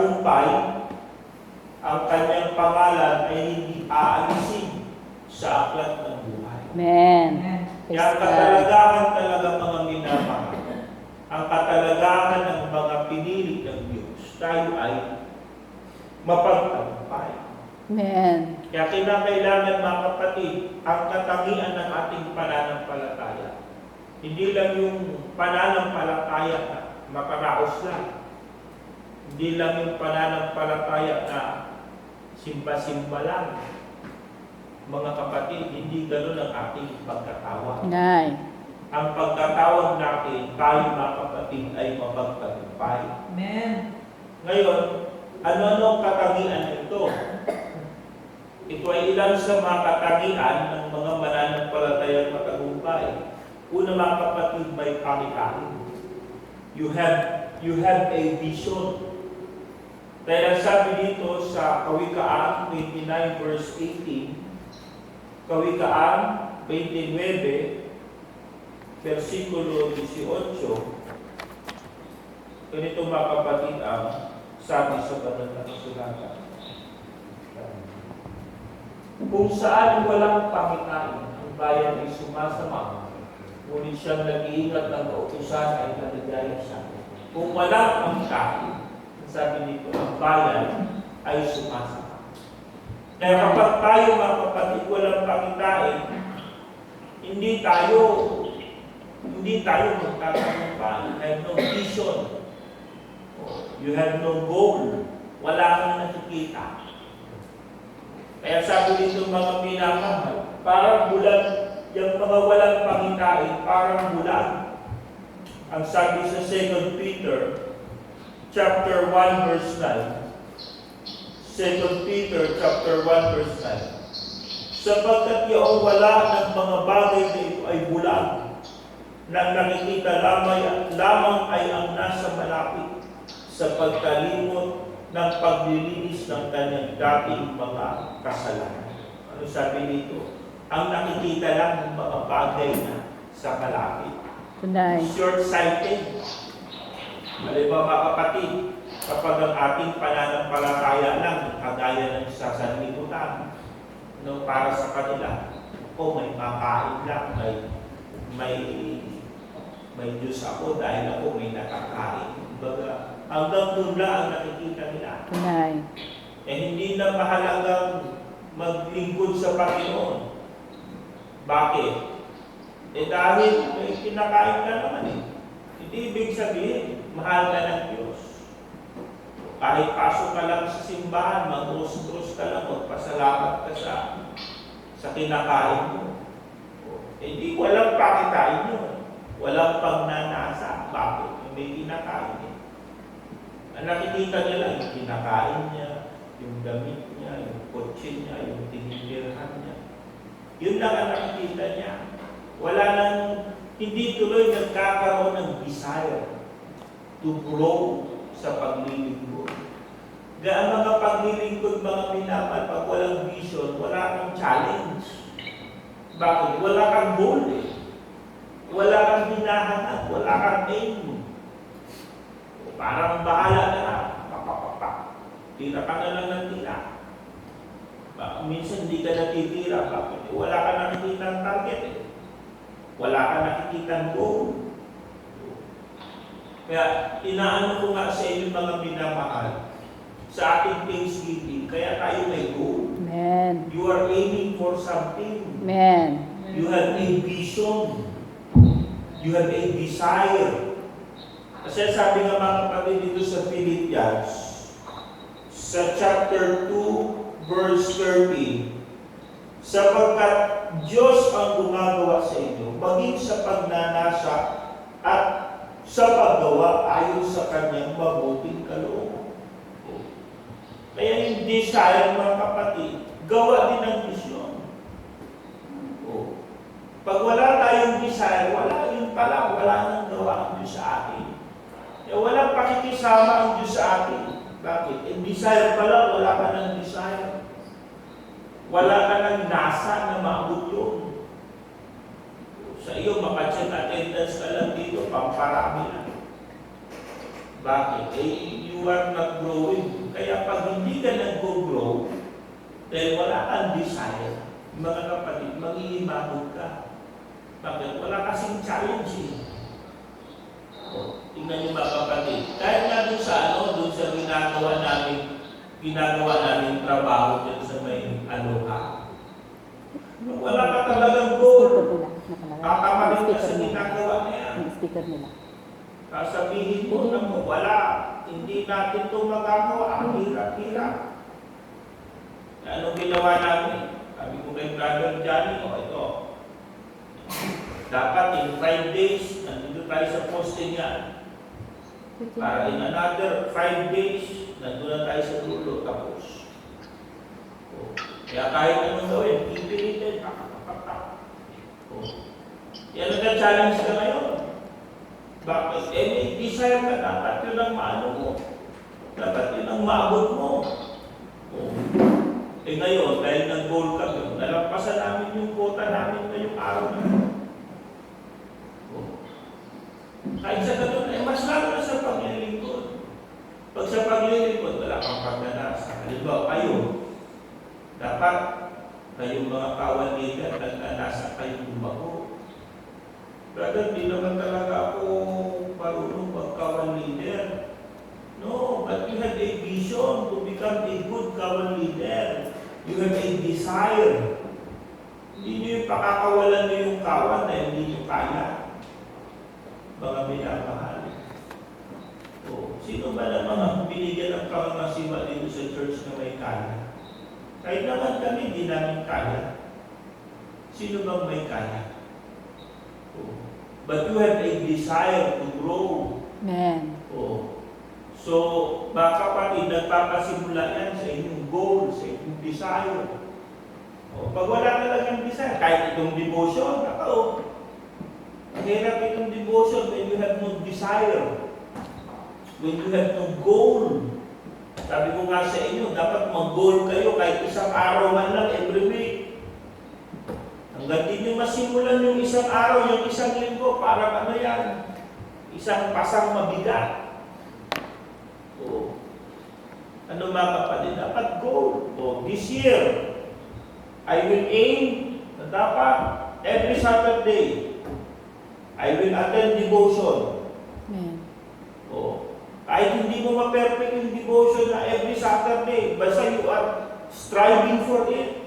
matagumpay, ang kanyang pangalan ay hindi aalisin sa aklat ng buhay. Amen. Kaya ang katalagahan talaga mga minamahal, ang katalagahan ng mga pinili ng Diyos, tayo ay mapagtagumpay. Amen. Kaya kinakailangan mga kapatid, ang katangian ng ating pananampalataya. Hindi lang yung pananampalataya na makaraos lang. Hindi lang yung pananampalataya na simba-simba lang. Mga kapatid, hindi ganoon ang ating pagkatawag. Nay. Ang pagkatawag natin, tayo mga kapatid ay mapagtagumpay. Amen. Ngayon, ano-ano ang katangian ito? Ito ay ilan sa mga katangian ng mga mananampalatayang matagumpay. Una mga kapatid, may pangitahin. You have a vision. Dahil sabi dito sa Kawikaan 29 verse 18, Kawikaan 29 versikulo 18, ganito mga kapatid ang sabi sa banal na kasulatan. Kung saan walang pangitain, ang bayan ay sumasama, ngunit siyang nag-iingat ng kautusan ay maligaya siya. Kung walang pangitain, sabi nito, ang bayan ay sumasama. Kaya kapag tayo mga kapatid walang pangitain, hindi tayo magtatagumpay. You have no vision. You have no goal. Wala kang nakikita. Kaya sabi dito mga minamahal, parang bulan, yung mga walang pangitain, parang bulan. Ang sabi sa 2 Peter, chapter 1, verse 9. 2 Peter, chapter 1, verse 9. Sapagkat yung wala ng mga bagay na ito ay bulan, nang nakikita lamang ay ang nasa malapit sa pagkalimot ng paglilinis ng kanyang dating mga kasalanan. Ano sabi dito? Ang nakikita lang ng mga bagay na sa malapit. Tunay. Short-sighted. Halimbawa mga kapatid, kapag ang ating pananampalataya lang, kagaya ng sa sanlibutan, para sa kanila, may makain lang, may Diyos ako dahil ako may nakakain. Baga, hanggang doon lang ang nakikita nila. Tunay. Hindi na mahalagang maglingkod sa Panginoon. Bakit? Dahil may kinakain ka naman eh. Hindi ibig sabihin, mahal ka ng Diyos. Kahit pasok ka lang sa simbahan, mag-cross ka lang, magpasalamat ka sa kinakain mo. Hindi walang pakitain yun. Walang pagnanasa. Bakit? May kinakain eh. Ang nakikita niya lang, yung kinakain niya, yung damit niya, yung kotse niya, yung tinitirahan niya. Yun lang ang nakikita niya. Wala nang, hindi tuloy nagkakaroon ng desire to grow sa paglilingkod. Ang mga paglilingkod, mga minamahal, pag walang vision, wala kang challenge. Bakit? Wala kang goal eh. Wala kang hinahanap, wala kang aim. Parang bahala na lang. Tira ka na lang ng tira. Minsan hindi ka natitira. Bakit? Wala ka nakikita ng target eh. Wala ka nakikita ng goal. Kaya inaano ko nga sa inyo mga minamahal, sa ating Thanksgiving, kaya tayo may goal. Amen. You are aiming for something. Amen. You have a vision. You have a desire. Kasi sabi nga mga kapatid dito sa Philippians, sa chapter 2, verse 13, sapagkat Diyos ang gumagawa sa inyo, maging sa pagnanasa at sa paggawa ayon sa kanyang mabuting kalooban. Kaya yung desire mga kapatid, gawa din ang misyon. Pag wala tayong desire, yun pala, wala nang gawa ang Diyos sa atin. Kaya walang pakikisama ang Diyos sa atin. Bakit? Desire pala, wala ka ng desire. Wala ka ng nasa na maabot yun. Sa iyo, maka-check attendance ka lang dito, pamparami lang. Bakit? you are not growing. Kaya pag hindi ka nag-grow, dahil wala kang desire, mga kapatid, mag-iibabog ka. Bakit? Wala kasing challenge eh. Tingnan niyo mga kapatid. Kahit nga doon sa ginagawa namin trabaho dyan sa may Aloha. Wala ka talagang goal. Kakamarin ka sa ginagawa na yan. Yung sticker nila. Sasabihin mo na mo, wala. Hindi natin ito magagawa. Ang hirap-hirap. Anong ginawa namin? Sabi ko kay Brother Johnny, ito. Dapat in 5 days, nandito tayo sa poste niya. Para in another 5 days, nandito na tayo sa dulo. Tapos. Kaya kahit anong gawin, pipilitin. Yan ang challenge ka ngayon. Bakit? May desire ka, dapat yun ang maano mo. Dapat yun ang maabot mo. Ngayon, dahil nag-goal ka, nalampasan namin yung quota namin ngayong araw na. Kahit sa ganun, mas lalo na sa paglilingkod. Pag sa paglilingkod, wala kang pagnanasa. Halimbawa, kayo, dapat kayong mga kawan leader, nasa kayong lumago. Brother, di naman talaga ako marunong magkawan leader. No, but you have a vision to become a good kawan leader. You have a desire. Hindi nyo yung pakakawalan nyo yung kawan na hindi nyo kaya. Mga minamahal. Sino ba naman ang binigyan ng pangangasiwa dito sa church na may kaya? Kahit naman kami, di namin kaya. Sino bang may kaya? But you have a desire to grow. Amen. So, mga kapatid, nagpapasimula yan sa inyong goal, sa inyong desire. Pag wala talagang desire, kahit itong devotion, mahirap itong devotion when you have no desire. When you have no goal. Sabi ko nga sa inyo, dapat mag-goal kayo kahit isang araw man lang every week. Hanggang di nyo masimulan yung isang araw, yung isang linggo, parang ano yan? Isang pasang mabigat. Ano mga kapatid? Dapat goal. This year, I will aim na dapat every Saturday, I will attend devotion. Amen. Kahit hindi mo ma-perfect yung devotion na every Saturday, basta you are striving for it.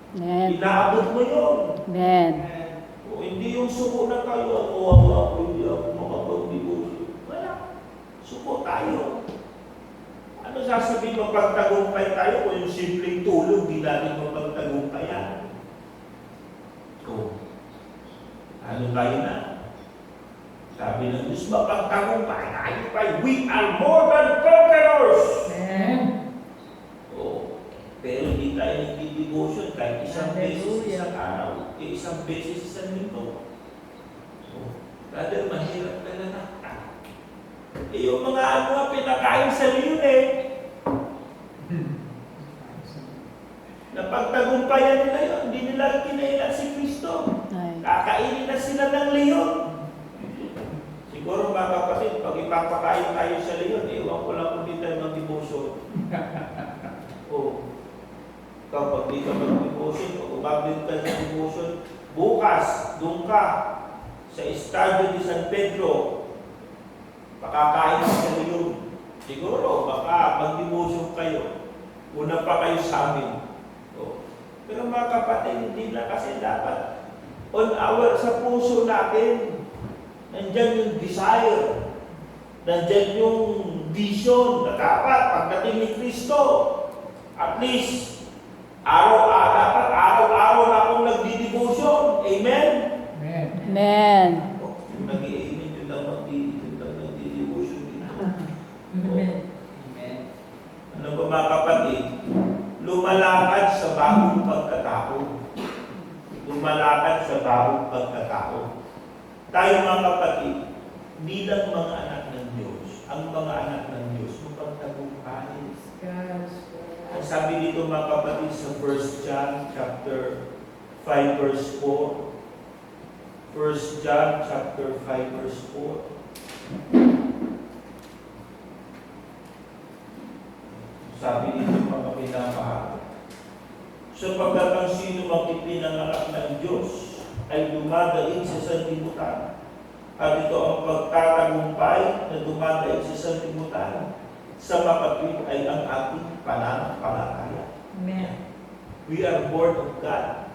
Amen. Inaabot mo yun. Amen. Hindi yung suko na tayo, ako, hindi ako makapag-devotion. Wala. Suko tayo. Ano sasabihin mo pagtagumpay tayo kung yung simpleng tulog, di natin mapagtagumpayan? Ano tayo na? Sabi ng Diyos, mapagtagumpay tayo pa. We are more than conquerors! Amen. Pero hindi tayo nag-devotion kahit isang beses isang araw, isang beses isang linggo. Brother, mahirap ka na. Yung mga ano, pinakain sa leon Napagtagumpayan nila yun, hindi nila kinailan si Kristo. Kakainin na sila ng leon. Siguro mga kapatid, pag ipapakain tayo sa leon, ewan ko lang kung di tayo mag-devotion. Kapag di ka mag-devotion, pag umabit ka sa devotion, bukas, doon ka sa Estadio de San Pedro, pakakain sa leon. Siguro, baka mag-devotion kayo. Una pa kayo sa amin. Pero mga kapatid, hindi na kasi dapat sa puso natin, nandyan yung desire, nandyan yung vision na dapat pagdating ni Kristo, at least, dapat araw-araw na akong nagdi-devotion. Amen? Amen. Amen. Yung nag-i-amen, yun lang nagdi-devotion dito. Amen. Ano ba mga kapatid? Lumalakad sa bagong pagkatao. Lumalakad sa bagong pagkatao. Tayo mga kapatid, bilang mga anak ng Diyos, ang mga anak ng Diyos, mapagtagumpay. Ang sabi dito mga kapatid sa 1 John chapter 5 verse 4. 1 John chapter 5 verse 4. Sabi dito mga pinamahal. Sapagkat ang sino mang ipinanganak ng Diyos ay dumadaig sa sanlibutan. At ito ang pagtatagumpay na dumadaig sa sanlibutan. Sa makatwid ay ang ating pananampalataya. Amen. We are born of God.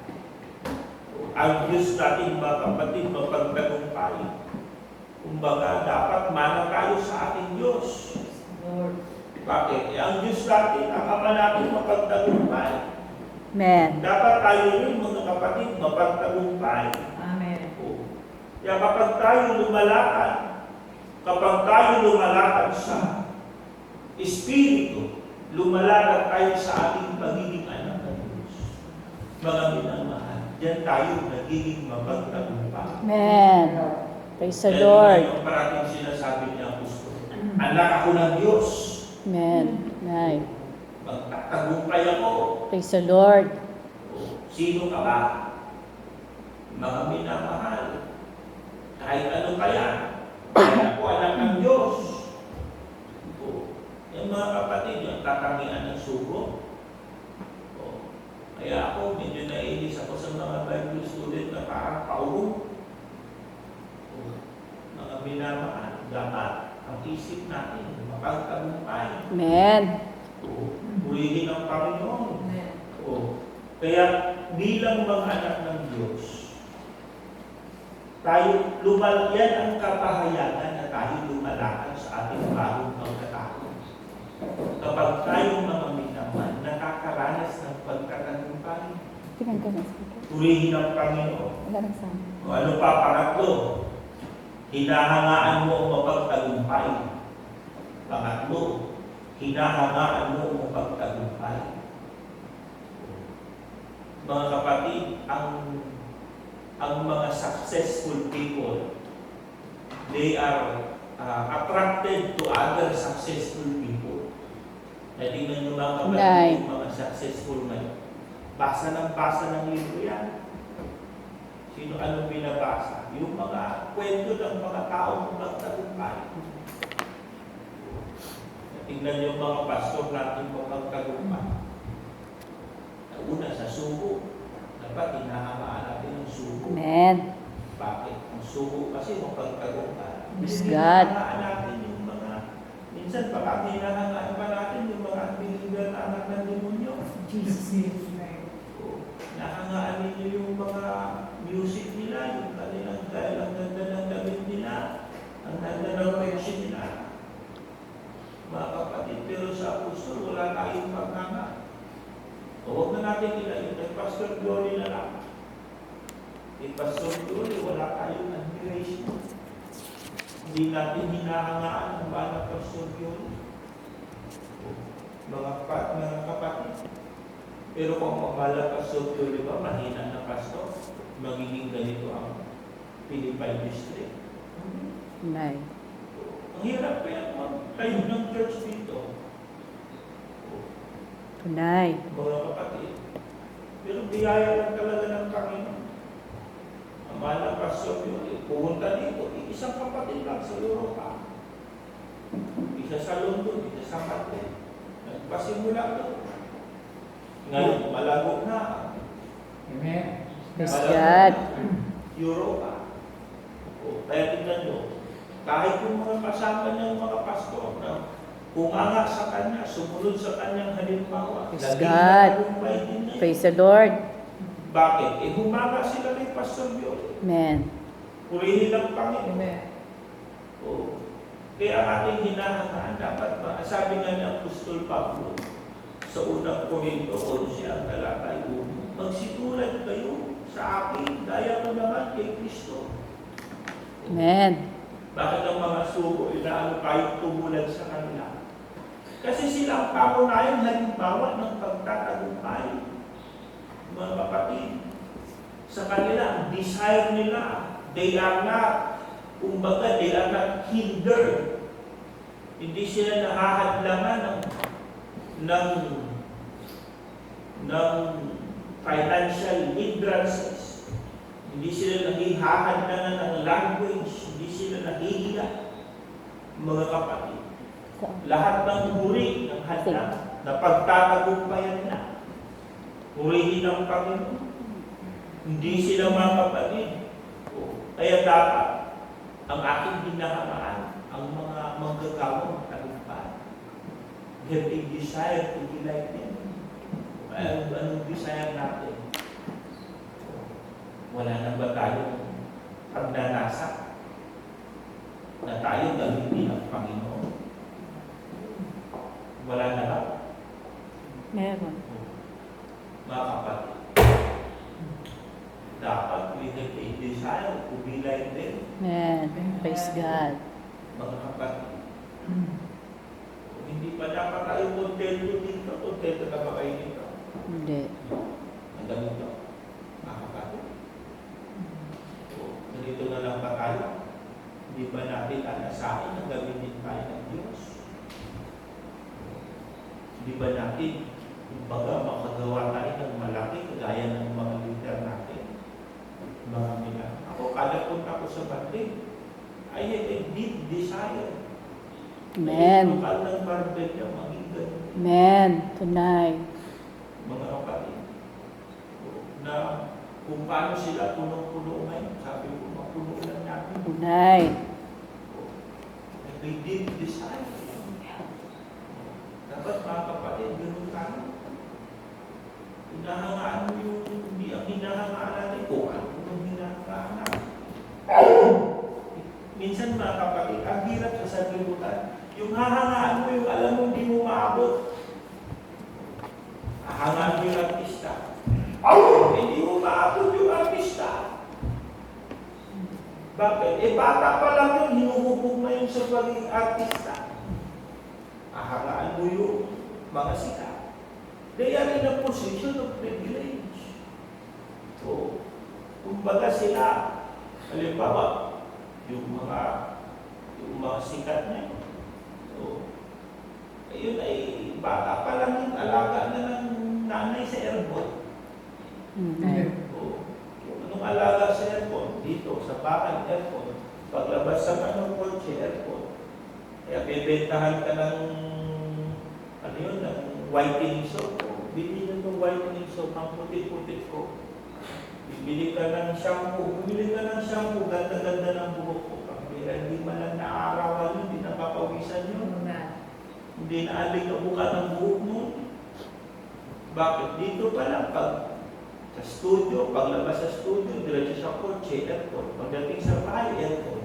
Ang Diyos natin mga kapatid, mapagtagumpay. Kumbaga, dapat mana tayo sa ating Diyos. Lord. Bakit? Ang Diyos natin, ang Ama natin mapagtagumpay. Amen. Dapat tayo rin mga kapatid, mapagtagumpay. Amen. Kaya kapag tayo lumalakad sa Espiritu, lumalakad tayo sa ating pagiging anak ng Diyos. Mga minamahal, diyan tayo nagiging mapagtagumpay. Amen. Praise the Yan Lord. yung parating sinasabi niya Apostol. Anak ako ng Diyos. Amen. Amen. Magtatagumpay ako. Praise the Lord. Sino ka ba? Mga minamahal. Kahit ano kaya. Kaya ako anak ng Diyos. Yung mga kapatid, yung katangian ng sugo. Kaya ako, medyo nainis ako sa mga Bible student na parang paulo. Mga minamahal, dapat ang isip natin, mapagtagumpay. Amen. Purihin ang Panginoon. Amen. Kaya bilang mga anak ng Diyos, tayo yan ang kapahayagan na tayo lumalakad sa ating bagong pagkatao. Kapag tayong mga minamahal, nakakaranas ng pagkatagumpay, purihin ang Panginoon. O ano pa pangatlo? Hinahangaan mo ang mapagtagumpay. Pangatlo, hinahangaan mo ang mapagtagumpay. Mga kapatid, ang mga successful people, they are attracted to other successful people. Natingnan nyo mga kapatid, yung mga successful ngayon. Basa ng libro yan. Sino anong binabasa? Yung mga kwento ng mga taong magtagumpay. Tingnan yung mga pastor natin magtagumpay. Una sa sugo. Dapat hinahamaan natin ang sugo. Amen. Bakit? Ang sugo kasi magtagumpay. Praise God. Hinahamaan natin yung mga, minsan baka hinahamaan pa natin yung mga unbeliever na anak ng demonyo. Jesus name. Nahangaan ninyo yung mga music nila, yung kanilang dahil ang ganda ng damit nila, ang ganda ng reaction nila. Mga kapatid, pero sa apostol, wala tayong paghanga. O huwag na natin ilayin, kay Pastor Glory na lang. Kay Pastor Glory, wala tayong admiration. Hindi natin hinahangaan ang banang Pastor Glory. Mga kapatid, pero kung mamala pastor yun, di ba, mahina na pastor, magiging ganito ang Philippine District. Amen. Ang hirap kaya tayo ng church dito. Tunay. Mga kapatid. Pero biyaya lang talaga ng Panginoon. Ang mahal pastor yun, pumunta dito, isang kapatid lang sa Europa. Isa sa London, isa sa Madrid. Nagpasimula doon. Ngayon, malago na. Amen. Praise God. Europa. Kaya tingnan nyo, kahit yung mga kasama niyang mga pastor na umanga sa kanya, sumunod sa kanyang halimbawa, Praise naging God. matagumpay din niya. Praise the Lord. Bakit? Humanga sila kay Pastor Biol. Amen. Purihin ang Panginoon. Amen. Kaya ang ating hinahangaan dapat ba? Sabi nga ni Apostol Pablo, sa unang Korinto, o siya ang talakay 1, magsitulad kayo sa akin, gaya ko naman kay Kristo. Amen. Bakit ang mga sugo, inaano tayong tumulad sa kanila? Kasi sila ang pamunayang halimbawa ng pagtatagumpay. Mga kapatid, sa kanila, ang desire nila, they are not, kumbaga, they are not hindered. Hindi sila nahahadlangan ng financial hindrances. Hindi sila nahihahadlangan ng language. Hindi sila nahihiya. Mga kapatid, lahat ng buri ng hadlang na pagtatagumpayan na. Purihin ang Panginoon. Hindi sila mga kapatid. Kaya dapat ang aking hinahangaan, ang mga manggagawang tagumpay. Have a desire to be like them. Anong desire natin? Wala na ba tayong pagnanasa na tayo gamitin ng Panginoon? Wala na ba? Meron. Mga kapatid, dapat we have a desire to be like them. Amen. Praise God. Mga kapatid, hindi pa dapat tayo kontento dito. Kontento na ba kayo dito? Hindi. Ang ganito, mga kapatid. Ganito na lang ba tayo? Hindi ba natin anasahin na gamitin tayo ng Diyos? Hindi ba natin, kumbaga, makagawa tayo ng malaki kagaya ng mga leader natin? Mga mina. Ako, kada punta ko sa banding, I have a deep desire. Amen. Lokal ng Marbella, maging ganun. Amen. Tunay. Mga kapatid, na kung paano sila punong-puno ngayon, sabi ko, mapuno lang natin. Tunay. May deep desire. Dapat mga kapatid, ganun tayo. Hinahangaan mo yung, hindi ang hinahangaan natin, kung ano ang hinahangaan natin. Minsan mga kapatid, ang hirap sa saglibutan. Yung hahangaan mo, yung alam mo hindi mo maabot. Hahangaan mo yung artista. Hindi mo maabot yung artista. Bakit? Bata pa lang yun, hinuhubog na yun sa pagiging artista. Hahangaan mo yung mga sikat. They are in a position of privilege. So, kumbaga sila, halimbawa, yung mga sikat na yun. So, ayun ay bata pa lang yung alaga na ng nanay sa airport. Amen. So, anong alaga sa airport? Dito, sa bahay airport. Paglabas sa kotse airport. Kaya bebentahan ka ng ano yun, ng whitening soap. Bili nyo ng whitening soap, ang puti-puti ko. Bibili ka ng shampoo. Bumili ka ng shampoo, ganda-ganda ng buhok ko. Hindi man lang naarawan yun, hindi napapawisan yun. Hindi naalig ka buka ng buhok mo. Bakit? Dito pa lang, pag sa studio, paglabas sa studio, diretso sa kotse, airport. Pagdating sa bahay, airport.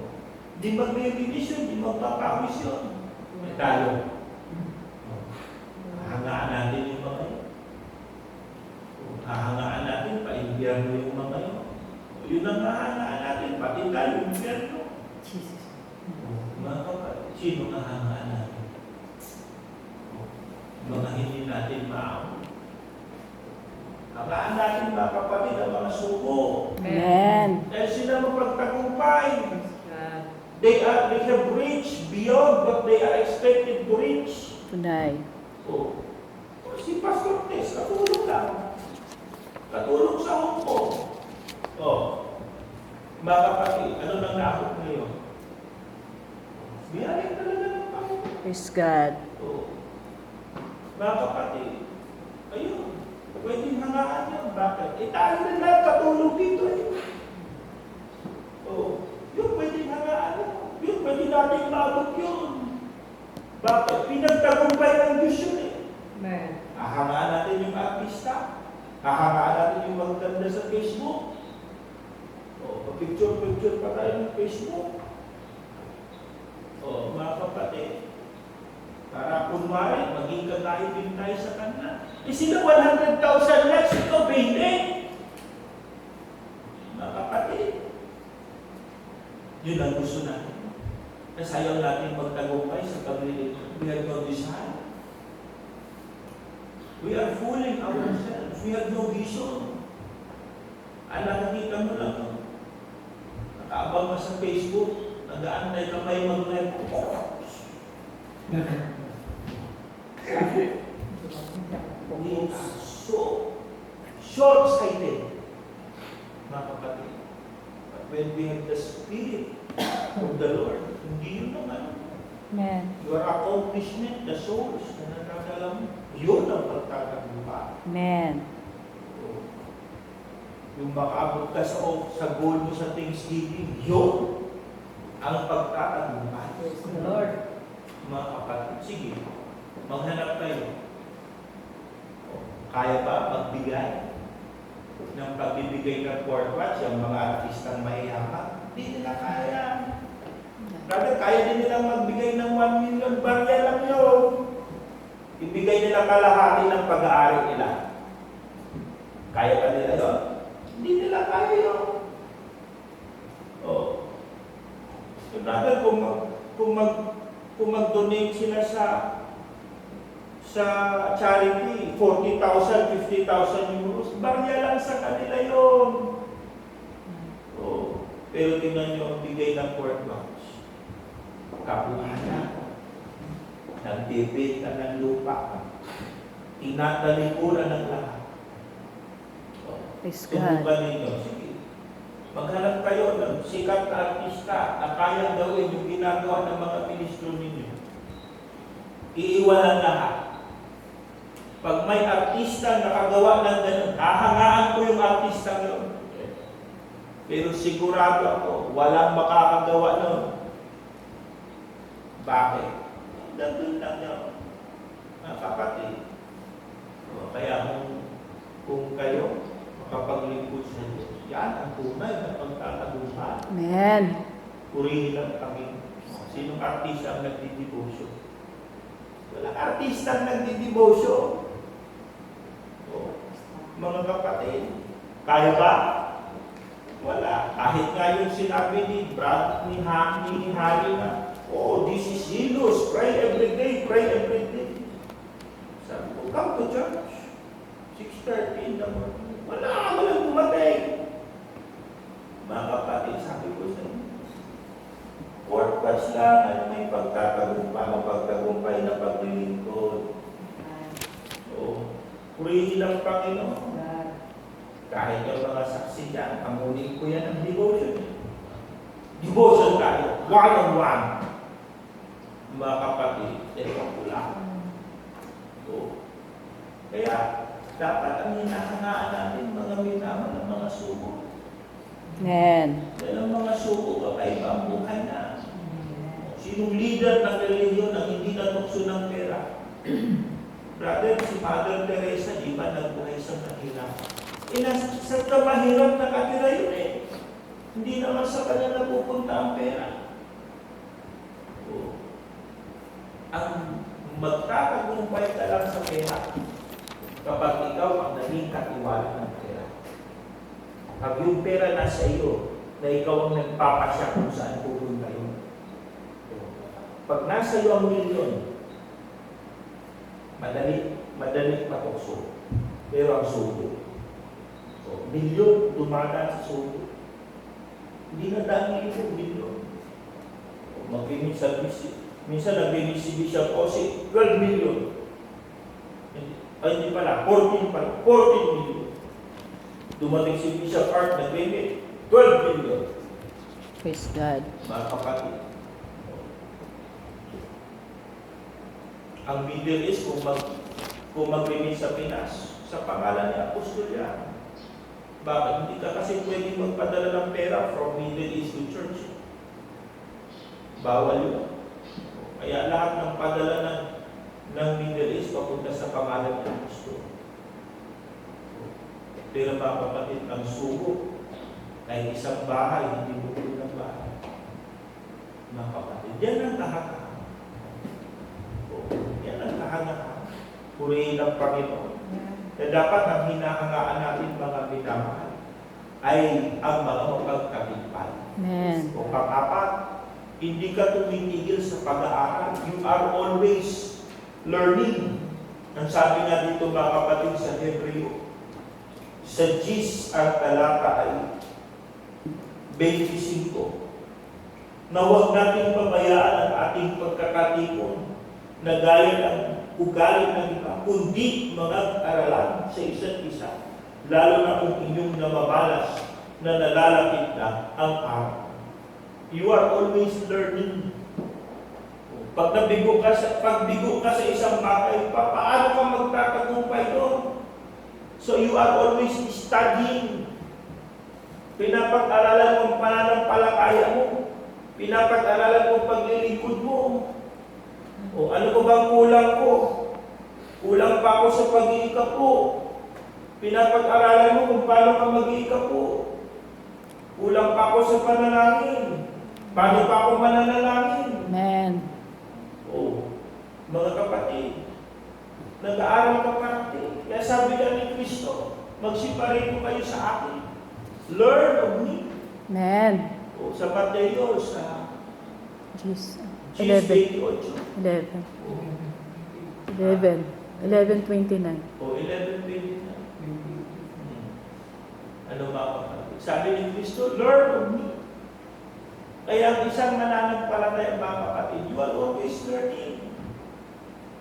Di magbibigis yun, di magpapawis yun. May talo. Hahangaan natin yung mga yun. Hahangaan natin, pa-impyerno yung mga yun. Yun ang hahangaan natin, pati tayo yung impyerno. Mga kapatid, sino nga hangaan natin? Mga hindi natin maamo. Hangaan natin mga kapatid ang mga suko. Amen. Dahil sila mapagtagumpay. They have reached beyond what they are expected to reach. Tunay. Si Pastor Tess, katulong lang. Katulong sa Hong Kong. Mga kapatid, ano nang naabot ngayon? Biyaya talaga ng Panginoon. Praise God. Mga kapatid, ayun, pwedeng hangaan yan. Bakit? Tayo rin lang katulong dito eh. Yun pwedeng hangaan yan. Yun pwede natin maabot yun. Bakit? Pinagtagumpay ng Diyos yun eh. Hahangaan natin yung artista. Hahangaan natin yung maganda sa Facebook. Picture pa tayo ng Facebook. Mga kapatid, para kunwari, maging kagaya din tayo sa kanila. Sila 100,000 likes, ito 20. Mga kapatid, yun ang gusto natin. Kasi ayaw natin magtagumpay sa kabili. We have no desire. We are fooling ourselves. We have no vision. Nakikita mo lang, nakaabang ka sa Facebook, nag-aantay ka kayo mag-live. We are so short-sighted, mga kapatid. But when we have the Spirit of the Lord, hindi yun naman. Amen. Your accomplishment, the souls na nakakala mo, yun ang pagtatagumpay. Amen. Yung makaabot ka sa goal mo sa Thanksgiving, yun ang pagtatagumpay. Praise the Lord. Mga kapatid, sige, maghanap kayo. Kaya ba magbigay ng pagbibigay ng fourth watch yung mga artistang mayayaman? Hindi nila kaya. Brother, kaya din nilang magbigay ng 1 million, barya lang yun. Ibigay nila kalahati ng pag-aari nila. Kaya ba nila yun? Hindi nila kaya yun. Oh. So, brother, kung mag-donate sila sa charity, 40,000, 50,000 euros, barya lang sa kanila yun. Oh. Pero tingnan nyo ang bigay ng fourth watch. Kabuhayan. Nagbibenta ng lupa. Tinatalikuran ng lahat. Praise God. Tumukan ninyo. Sige. Maghanap kayo ng sikat na artista na kayang gawin yung ginagawa ng mga ministro ninyo. Iiwanan lahat. Pag may artista nakagawa ng ganun, hahangaan ko yung artista yun. Pero sigurado ako, walang makakagawa nun. Bakit? Nandun lang yun. Mga kapatid. Kaya kung kayo makapaglingkod sa Diyos, yan ang tunay na pagtatagumpay. Amen. Purihin lang kami. Sinong artista ang nagdidibosyo? Walang artista ang nagdidibosyo. Mga kapatid, kaya ba? Wala. Kahit nga yung sinabi ni Brad, ni Harry na, oh, this is Jesus. Pray every day, pray every day. Sabi ko, come to church. 6:30 in the morning. Walang dumating. Mga kapatid, sabi ko sa inyo, fourth watch lang, ano may pagtatagumpay na paglilingkod. So, purihin ang Panginoon. Kahit yung mga saksi dyan, amunin ko yan ng devotion. Devotion tayo, one-on-one. Mga kapatid, ewan ko lang. So, kaya, dapat ang hinahangaan natin mga minamahal ng mga suko. Amen. Dahil ang mga suko, kakaiba ang buhay na. Sinong leader ng reliyon ang hindi natukso ng pera? Brother, si Mother Teresa, di ba nagbuhay sa mahirap? Sa mahirap na katira yun eh. Hindi naman sa kanya napupunta ang pera. So, ang magtatagumpay ka lang sa pera kapag ikaw ang naging katiwala ng pera. Pag yung pera nasa iyo, na ikaw ang nagpapasya kung saan pupunta yun. Pag nasa iyo ang milyon, madali matukso. Pero ang sugo. So, milyon dumadaan sa sugo. Hindi na dami ito, milyon. Minsan nag-inisibis siya po si 12 million. Ay, hindi pala, 14 pala, 14 million. Dumating si Bishop Art, nag-limit, 12 million. Praise God. Mga kapatid. Ang Middle East, kung mag-limit sa Pinas, sa pangalan ni Apostol yan. Bakit? Hindi ka kasi pwede magpadala ng pera from Middle East to church. Bawal yun. Kaya lahat ng padala ng Middle East papunta sa pangalan ng Apostol. Pero mga kapatid, ang sugo ay isang bahay, hindi buo ng bahay. Mga kapatid, yan ang kahangahan. Yan ang kahangahan. Purihin ng Panginoon. Kaya dapat ang hinahangaan natin mga minamahal ay ang mga mapagtagumpay. Amen. O pang-apat, hindi ka tumitigil sa pag-aaral. You are always learning. Ang sabi nga dito mga kapatid sa Hebreo, sa Gis ang talata ay 25, na huwag natin pabayaan ang ating pagkakatipon na gaya ng ugali ng iba, kundi mga aralan sa isa't isa, lalo na kung inyong namabalas na nalalapit na ang araw. You are always learning. Pag bigo ka sa isang bagay, paano ka magtatagumpay doon? So you are always studying. Pinapag-aralan mo ang pananampalataya mo. Pinapag-aralan mo ang paglilingkod mo. O ano ko bang kulang ko? Kulang pa ako sa pag-iikapo. Pinapag-aralan mo kung paano ka mag-iikapo. Kulang pa ako sa panalangin. Paano pa ako mananalangin? Amen. O, mga kapatid, nag-aaral ka parati. Kaya sabi lang ni Kristo, magsiparito kayo sa akin. Learn of me. Amen. O, sa Mateo, sa Jesus. 10:28. 11. O, 11. 11:29. o 11:29. Ano ba kapatid? Sabi ni Kristo, learn of me. Kaya ang isang mananampalataya, mga kapatid, you are always learning.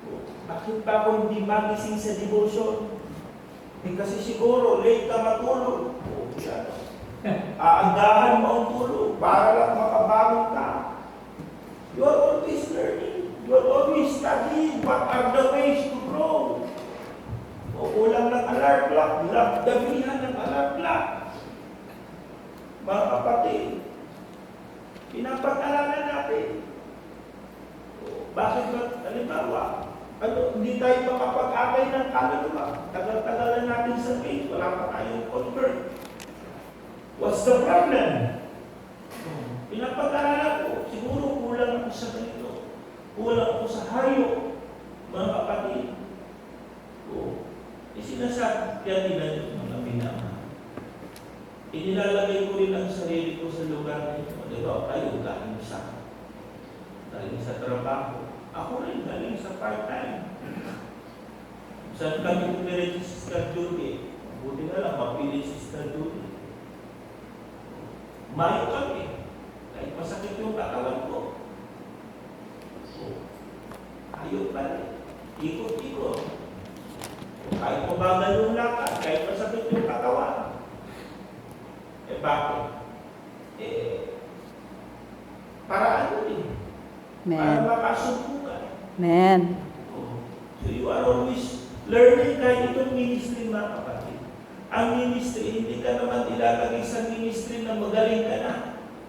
O, bakit ba ako hindi magising sa devotion? Kasi siguro, late ka matulog. O, yan. Aagahan mo ang tulog para lang makabangon ka. You are always learning. You are always studying what are the ways to grow. O kulang ng alarm clock, damihan ng alarm clock. Mga kapatid, pinapag-aralan natin. O, bakit ba, halimbawa, hindi tayo makapag-akay ng kaluluwa. Tagal-tagalan natin sa faith, wala pa tayong convert. What's the problem? Pinapag-aralan ko, siguro kulang ako sa ganito. Kulang ako sa hayo, mga kapatid. O, sinasabi natin yung mga minamahal. Inilalagay ko rin ang sarili ko sa lugar na ito. Diba, kayo galing sa trabaho. Ako rin galing sa part-time. Saan kami pumirin si Sister Judy? Buti na lang, mapili si Sister Judy. Mayo kami. Kahit masakit yung katawan ko. So, ayaw pa rin. Ikot-ikot. Kahit mabagal yung lakad, kahit masakit yung katawan. Bakit? Para ano din? Para Amen. makasumpukan. Amen. So you are always learning kahit itong ministry, mga kapatid. Ang ministry, hindi ka naman ilalagay sa ministry na magaling ka na.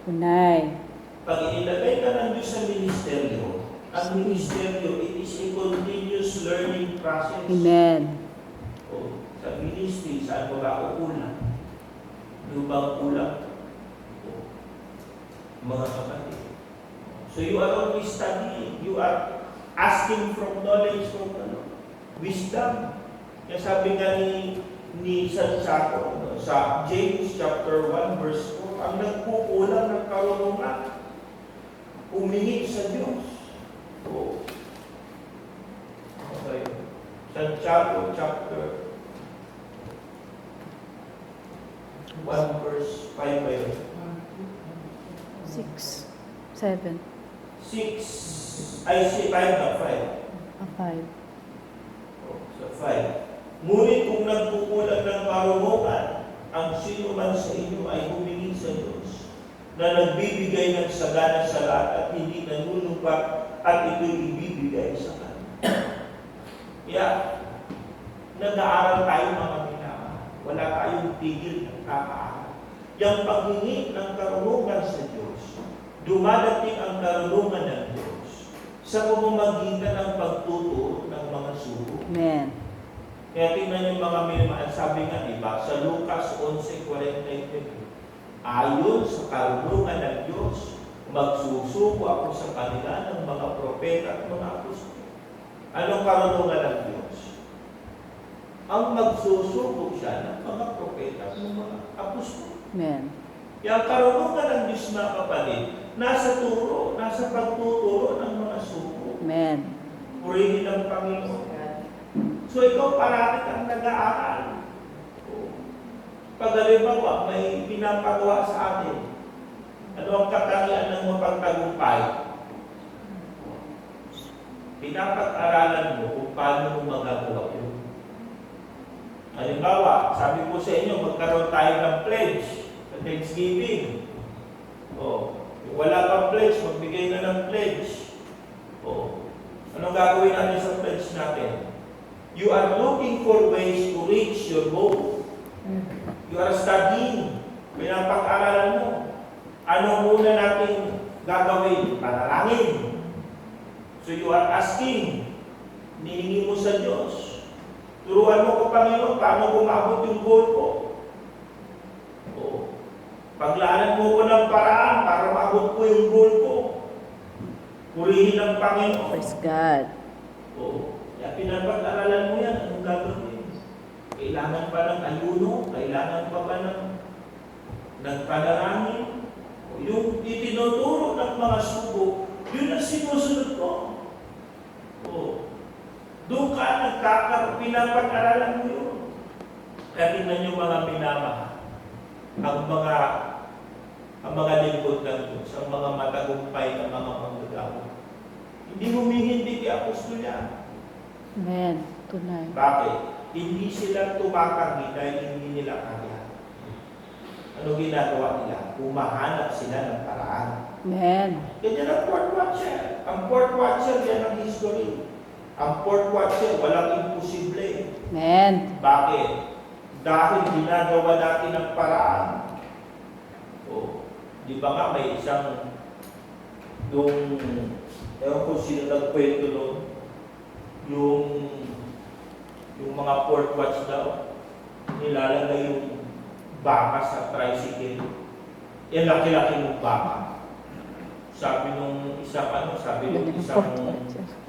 Kunay. Pag inilagay ka ng Diyos sa ministeryo, ang ministeryo, it is a continuous learning process. Amen. O, sa ministry, saan mo ba kukulang? Yung bang kulang? O, mga kapatid. So you are always studying. You are asking from knowledge from wisdom. Kaya sabi nga ni Santiago, sa James chapter 1 verse 4, ang nagkukulang ng karunungan, humingi sa Diyos. So, okay. Santiago chapter 1 verse 5 ba yun? 6. 7. 6, ay si 5 na 5. 5. So 5. Ngunit kung nagkukulang ng karunungan, ang sino man sa inyo ay humingi sa Diyos na nagbibigay ng sagana sa lahat at hindi nanunumpa at ito'y ibibigay sa kanya. Kaya, nag-aaral tayo mga minamahal. Wala tayong tigil ng kakaaral. Yung paghingi ng karunungan sa Diyos, dumadating ang karunungan ng Diyos sa pamamagitan ng pagtuturo ng mga suro. Amen. Kaya tingnan yung mga minamahal, sabi nga, diba, sa Lucas 11:42, ayon sa karunungan ng Diyos, magsusuko ako sa kanila ng mga propeta at mga apostol. Anong karunungan ng Diyos? Ang magsusuko siya ng mga propeta at mga apostol. Amen. Kaya ang karunungan ng Diyos, mga kapatid, nasa turo, nasa pagtuturo ng mga suko. Amen. Purihin ng Panginoon. So ikaw parati kang nag-aaral. Pag halimbawa may pinapagawa sa atin, ano ang katangian ng mapagtagumpay? Pinapag-aralan mo kung paano mo magagawa yun. Halimbawa, sabi ko sa inyo, magkaroon tayo ng pledge sa Thanksgiving. Kung wala pang pledge, magbigay na ng pledge. gagawin natin sa pledge natin? You are looking for ways to reach your goal. You are studying. Pinapag-aralan mo. Ano muna natin gagawin? Panalangin. So you are asking. Hinihingi mo sa Diyos. Turuan mo ko, Panginoon, paano gumabot yung goal ko. Paglaanan mo ko ng paraan para maabot ko yung goal ko. Purihin ng Panginoon. Praise God. Kaya pinapag-aralan mo yan, anong gagawin? Kailangan pa ng ayuno? Kailangan pa ba ng nagpanalangin? Yung itinuturo ng mga sugo, yun ang sinusunod ko. Doon ka pinapag-aralan mo yun. Kaya tingnan nyo mga minamahal, ang mga lingkod ng Diyos, ang mga matagumpay ng mga manggagawa. Hindi humihindi kay Apostol yan. Amen. Tunay. Bakit? Hindi sila tumatangi dahil hindi nila kaya. Ano ginagawa nila? Humahanap sila ng paraan. Amen. Ganyan ang port watcher. Ang port watcher, yan ang history. Ang port watcher, walang imposible. Amen. Bakit? Dahil ginagawa natin ang paraan. Di ba nga may isang yung ewan ko sino nagkwento doon, yung mga port watch daw, nilalagay yung baka sa tricycle. Yan laki-laki ng baka. Sabi nung isang sabi nung isang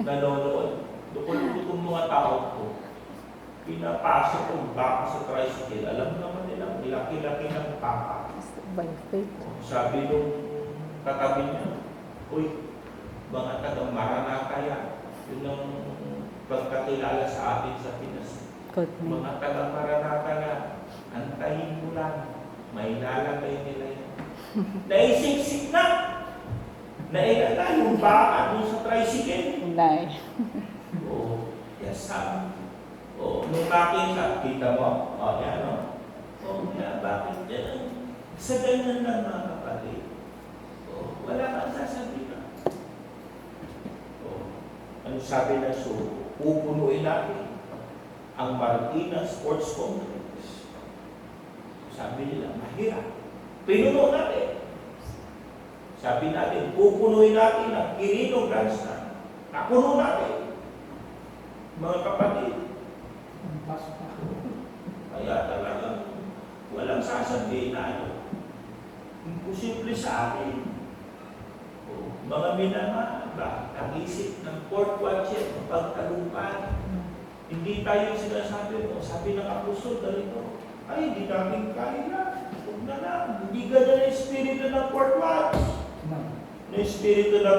nanonood, doon itong mga tao ko, pinapasok yung baka sa tricycle. Alam naman nila, laki-laki ng baka. By faith. Sabi nung katabi niya, uy, mga taga-Maranatha yan. Yun ang pagkakilala sa atin sa Pinas. Good name. Mga taga-Maranatha yan, antayin mo lang, may lalagay nila yan. Naisiksik na! Nailala yung baka dun sa tricycle. Tunay. Yes, sabi. Nung makita, kita mo, yan bakit yan? Sa ganyan lang mga kapatid. Wala kang sasabihin. Ano sabi na pupunuin natin ang Marikina Sports Complex. Sabi nila, mahirap. Pinuno natin. Sabi natin, pupunuin natin ang Quirino Grandstand. Napuno natin. Mga kapatid. Kaya talagang walang sasabihin na imposible sa akin. Mga minamahal ba, ang isip ng port watcher, pagtagumpay. Hindi tayo sinasabi mo, sabi ng apostol, ganito, ay, hindi namin kaya. Huwag na lang, hindi ganyan ang espiritu ng port watch. Na espiritu ng